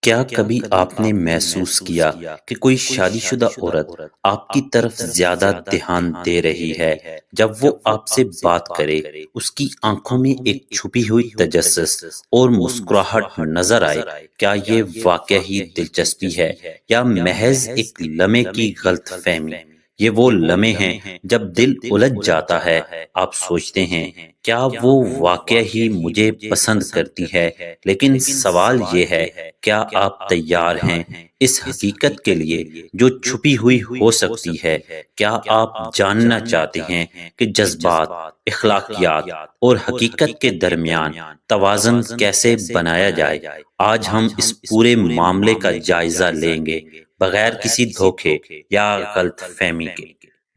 کیا کبھی آپ نے محسوس کیا کہ کوئی شادی شدہ عورت آپ کی طرف زیادہ دھیان دے رہی ہے جب وہ آپ سے بات کرے، اس کی آنکھوں میں ایک چھپی ہوئی تجسس اور مسکراہٹ نظر آئے؟ کیا یہ واقعہ ہی دلچسپی ہے یا محض ایک لمحے کی غلط فہمی؟ یہ وہ لمحے ہیں جب دل الجھ جاتا ہے، آپ سوچتے ہیں کیا وہ واقعہ ہی مجھے پسند کرتی ہے، لیکن سوال یہ ہے کیا آپ تیار ہیں اس حقیقت کے لیے جو چھپی ہوئی ہو سکتی ہے؟ کیا آپ جاننا چاہتے ہیں کہ جذبات، اخلاقیات اور حقیقت کے درمیان توازن کیسے بنایا جائے؟ آج ہم اس پورے معاملے کا جائزہ لیں گے، بغیر کسی دھوکے یا غلط فہمی کے۔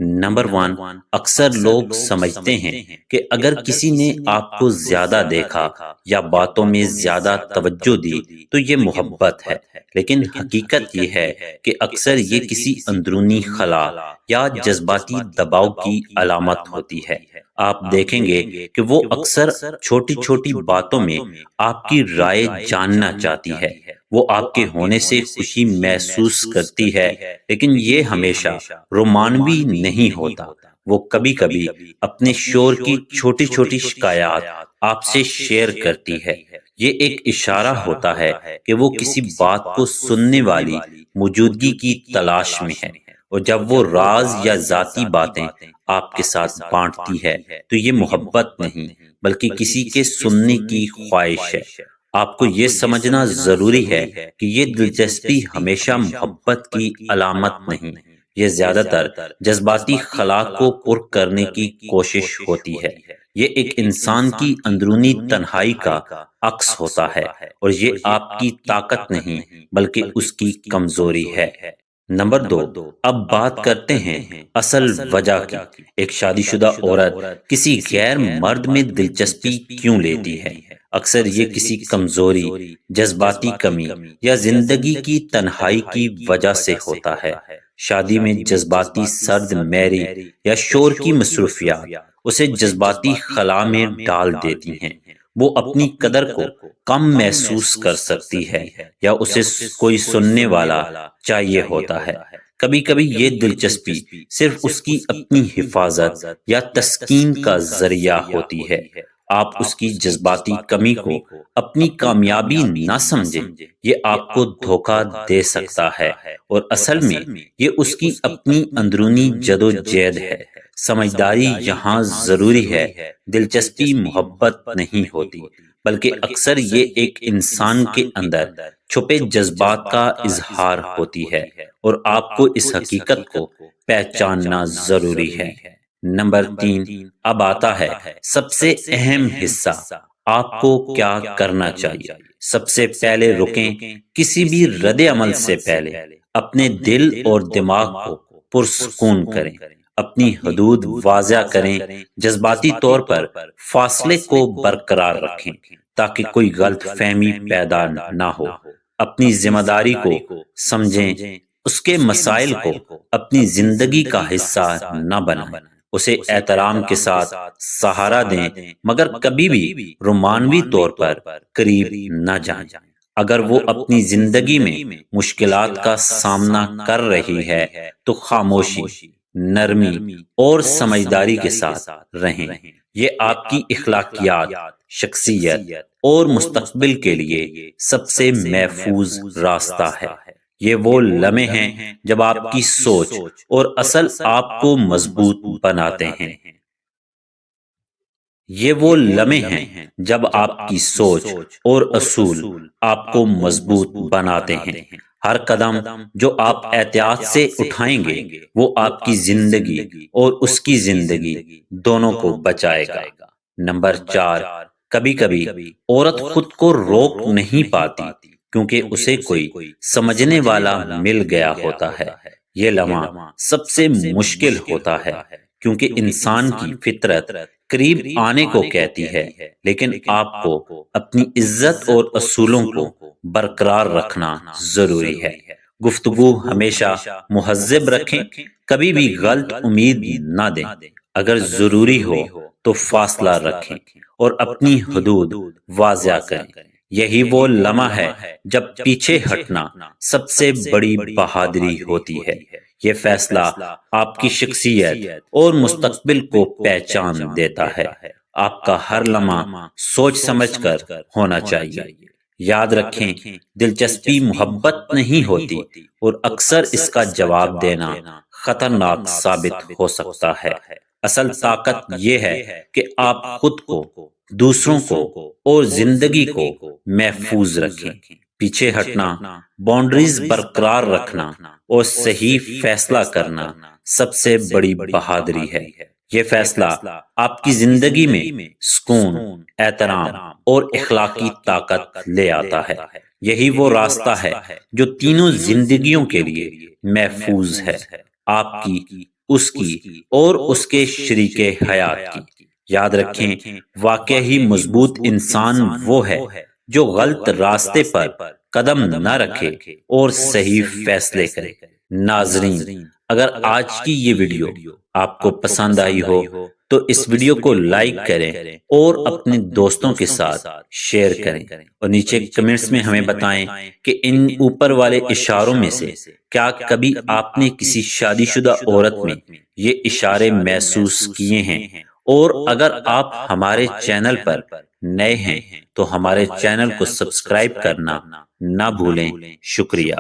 نمبر 1، اکثر لوگ سمجھتے ہیں کہ اگر کسی نے آپ کو زیادہ دیکھا یا باتوں میں زیادہ توجہ دی تو یہ محبت ہے، لیکن حقیقت یہ ہے کہ اکثر یہ کسی اندرونی خلا یا جذباتی دباؤ کی علامت ہوتی ہے۔ آپ دیکھیں گے کہ وہ اکثر چھوٹی چھوٹی باتوں میں آپ کی رائے جاننا چاہتی ہے، وہ آپ کے ہونے سے خوشی محسوس کرتی ہے، لیکن یہ ہمیشہ رومانوی نہیں ہوتا۔ وہ کبھی کبھی اپنے شور کی چھوٹی چھوٹی شکایات آپ سے شیئر کرتی ہے۔ یہ ایک اشارہ ہوتا ہے کہ وہ کسی بات کو سننے والی موجودگی کی تلاش میں ہے، اور جب وہ راز یا ذاتی باتیں آپ کے ساتھ بانٹتی ہے تو یہ محبت نہیں بلکہ کسی کے سننے کی خواہش ہے۔ آپ کو یہ سمجھنا ضروری ہے کہ یہ دلچسپی ہمیشہ محبت کی علامت نہیں، یہ زیادہ تر جذباتی خلا کو پر کرنے کی کوشش ہوتی ہے۔ یہ ایک انسان کی اندرونی تنہائی کا عکس ہوتا ہے، اور یہ آپ کی طاقت نہیں بلکہ اس کی کمزوری ہے۔ نمبر 2، اب بات کرتے ہیں اصل وجہ کی۔ ایک شادی شدہ عورت کسی غیر مرد میں دلچسپی کیوں لیتی ہے؟ اکثر یہ کسی کمزوری، جذباتی کمی یا زندگی کی تنہائی کی وجہ سے ہوتا ہے۔ شادی میں جذباتی سرد میری یا شور کی مصروفیات اسے جذباتی خلا میں ڈال دیتی ہیں۔ وہ اپنی قدر کو کم محسوس کر سکتی ہے یا اسے کوئی سننے والا چاہیے ہوتا ہے۔ کبھی کبھی یہ دلچسپی صرف اس کی اپنی حفاظت یا تسکین کا ذریعہ ہوتی ہے۔ آپ اس کی جذباتی کمی کو اپنی کامیابی نہ سمجھیں، یہ آپ کو دھوکہ دے سکتا ہے، اور اصل میں یہ اس کی اپنی اندرونی جدوجہد ہے۔ سمجھداری یہاں ضروری ہے، دلچسپی محبت نہیں ہوتی، بلکہ اکثر یہ ایک انسان کے اندر چھپے جذبات کا اظہار ہوتی ہے، اور آپ کو اس حقیقت کو پہچاننا ضروری ہے۔ نمبر 3، اب آتا ہے سب سے اہم حصہ، آپ کو کیا کرنا چاہیے۔ سب سے پہلے رکیں، کسی بھی رد عمل سے پہلے اپنے دل اور دماغ کو پرسکون کریں، اپنی حدود واضح کریں، جذباتی طور پر فاصلے کو برقرار رکھیں تاکہ کوئی غلط فہمی پیدا نہ ہو۔ اپنی ذمہ داری کو سمجھیں، اس کے مسائل کو اپنی زندگی کا حصہ نہ بنائیں، اسے احترام کے ساتھ سہارا دیں، مگر کبھی بھی رومانوی طور پر قریب نہ جائیں۔ اگر وہ اپنی زندگی میں مشکلات کا سامنا کر رہی ہے تو خاموشی، نرمی اور سمجھداری کے ساتھ رہیں۔ یہ آپ کی اخلاقیات، شخصیت اور مستقبل کے لیے سب سے محفوظ راستہ ہے۔ یہ وہ لمحے ہیں جب آپ کی سوچ اور اصل آپ کو مضبوط بناتے ہیں۔ یہ وہ لمحے ہیں جب آپ کی سوچ اور اصول آپ کو مضبوط بناتے ہیں۔ ہر قدم جو آپ احتیاط سے اٹھائیں گے وہ آپ کی زندگی اور اس کی زندگی دونوں کو بچائے گا۔ نمبر 4، کبھی کبھی عورت خود کو روک نہیں پاتی کیونکہ اسے کوئی سمجھنے والا مل گیا ہوتا ہے۔ یہ لمحہ سب سے مشکل ہوتا ہے کیونکہ انسان کی فطرت قریب آنے کو کہتی ہے، لیکن آپ کو اپنی عزت اور اصولوں کو برقرار رکھنا ضروری ہے۔ گفتگو ہمیشہ مہذب رکھیں، کبھی بھی غلط امید نہ دیں، اگر ضروری ہو تو فاصلہ رکھیں اور اپنی حدود واضح کریں۔ یہی وہ لمحہ ہے جب پیچھے ہٹنا سب سے بڑی بہادری ہوتی ہے۔ یہ فیصلہ آپ کی شخصیت اور مستقبل کو پہچان دیتا ہے۔ آپ کا ہر لمحہ سوچ سمجھ کر ہونا چاہیے۔ یاد رکھیں، دلچسپی محبت نہیں ہوتی، اور اکثر اس کا جواب دینا خطرناک ثابت ہو سکتا ہے۔ اصل طاقت یہ ہے کہ آپ خود کو، دوسروں کو اور زندگی کو محفوظ رکھیں۔ پیچھے ہٹنا، باؤنڈریز برقرار رکھنا اور صحیح فیصلہ کرنا سب سے بڑی بہادری ہے۔ یہ فیصلہ آپ کی زندگی میں سکون، احترام اور اخلاقی طاقت لے آتا ہے۔ یہی وہ راستہ ہے جو تینوں زندگیوں کے لیے محفوظ ہے، آپ کی، اس کی اور اس کے شریک حیات کی۔ یاد رکھیں، واقعی مضبوط انسان وہ ہے جو غلط راستے پر قدم نہ رکھے اور صحیح فیصلے کرے۔ ناظرین، اگر آج کی یہ ویڈیو آپ کو پسند آئی ہو تو اس ویڈیو کو لائک کریں اور اپنے دوستوں کے ساتھ شیئر کریں، اور نیچے کمنٹس میں ہمیں بتائیں کہ ان اوپر والے اشاروں میں سے کیا کبھی آپ نے کسی شادی شدہ عورت میں یہ اشارے محسوس کیے ہیں۔ اور اگر آپ ہمارے چینل پر نئے ہیں تو ہمارے چینل کو سبسکرائب کرنا نہ بھولیں۔ شکریہ۔